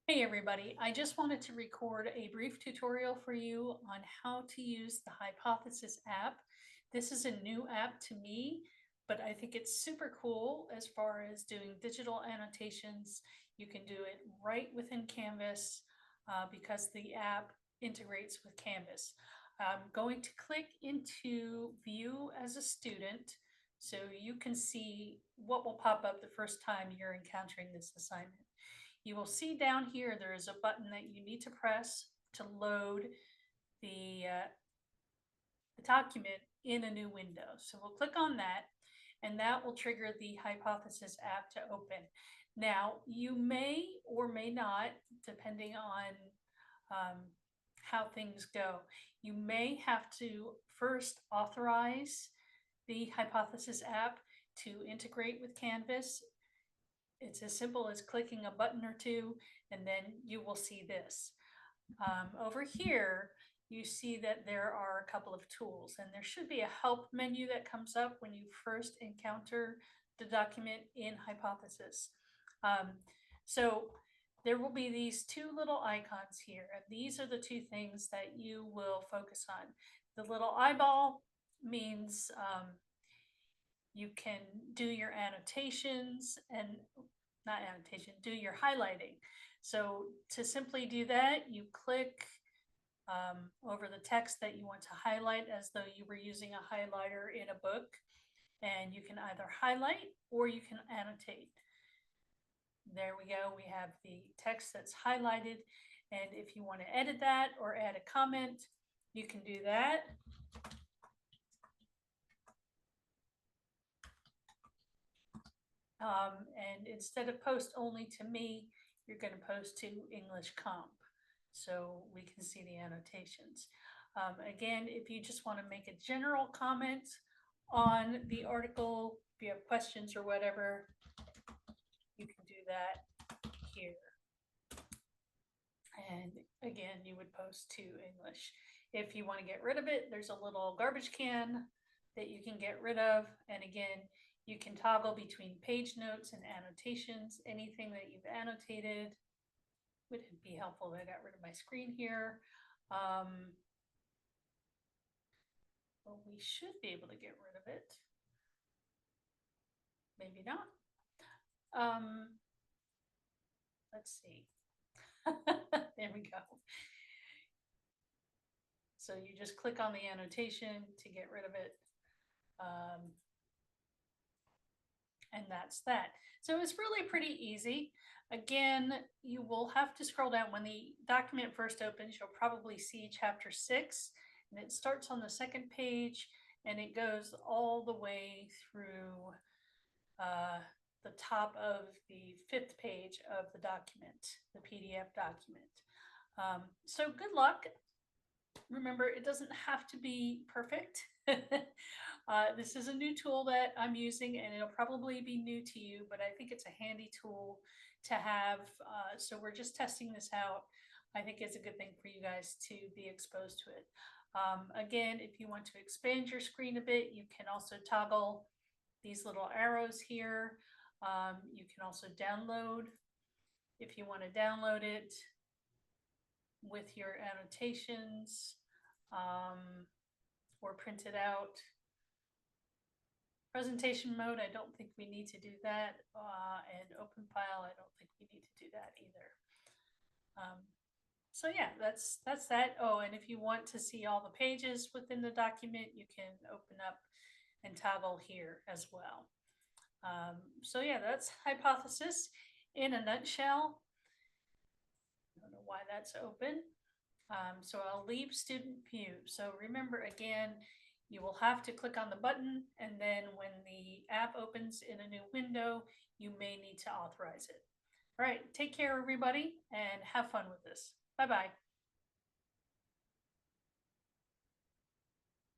Hey everybody, I just wanted to record a brief tutorial for you on how to use the Hypothesis app. This is a new app to me, but I think it's super cool as far as doing digital annotations. You can do it right within Canvas because the app integrates with Canvas. I'm going to click into View as a Student so you can see what will pop up the first time you're encountering this assignment. You will see down here there is a button that you need to press to load the document in a new window. So we'll click on that, and that will trigger the Hypothesis app to open. Now, you may or may not, depending on how things go, you may have to first authorize the Hypothesis app to integrate with Canvas. It's as simple as clicking a button or two, and then you will see this. Over here, you see that there are a couple of tools, and there should be a help menu that comes up when you first encounter the document in Hypothesis. So there will be these two little icons here, and these are the two things that you will focus on. The little eyeball means you can do your annotations and not annotation, do your highlighting. So to simply do that, you click over the text that you want to highlight as though you were using a highlighter in a book, and you can either highlight or you can annotate. There we go, we have the text that's highlighted, and if you want to edit that or add a comment, you can do that. And instead of post only to me, you're going to post to English Comp so we can see the annotations. Again, if you just want to make a general comment on the article, if you have questions or whatever, you can do that here. And again, you would post to English. If you want to get rid of it, there's a little garbage can that you can get rid of. And again, you can toggle between page notes and annotations. Anything that you've annotated would be helpful. I got rid of my screen here. Well, we should be able to get rid of it. Maybe not. Let's see. There we go. So you just click on the annotation to get rid of it. And that's that. So it's really pretty easy. Again, you will have to scroll down. When the document first opens, you'll probably see chapter 6, and it starts on the second page, and it goes all the way through the top of the 5th page of the document, the PDF document. So good luck. Remember, it doesn't have to be perfect. This is a new tool that I'm using, and it'll probably be new to you, but I think it's a handy tool to have. So we're just testing this out. I think it's a good thing for you guys to be exposed to it. Again, if you want to expand your screen a bit, you can also toggle these little arrows here. You can also download if you want to download it with your annotations, or print it out. Presentation mode, I don't think we need to do that. And open file, I don't think we need to do that either. So yeah, that's that. Oh, and if you want to see all the pages within the document, you can open up and toggle here as well. So yeah, that's Hypothesis in a nutshell. I don't know why that's open. So I'll leave student view. So remember, again, you will have to click on the button, and then when the app opens in a new window, you may need to authorize it. All right, take care, everybody, and have fun with this. Bye-bye.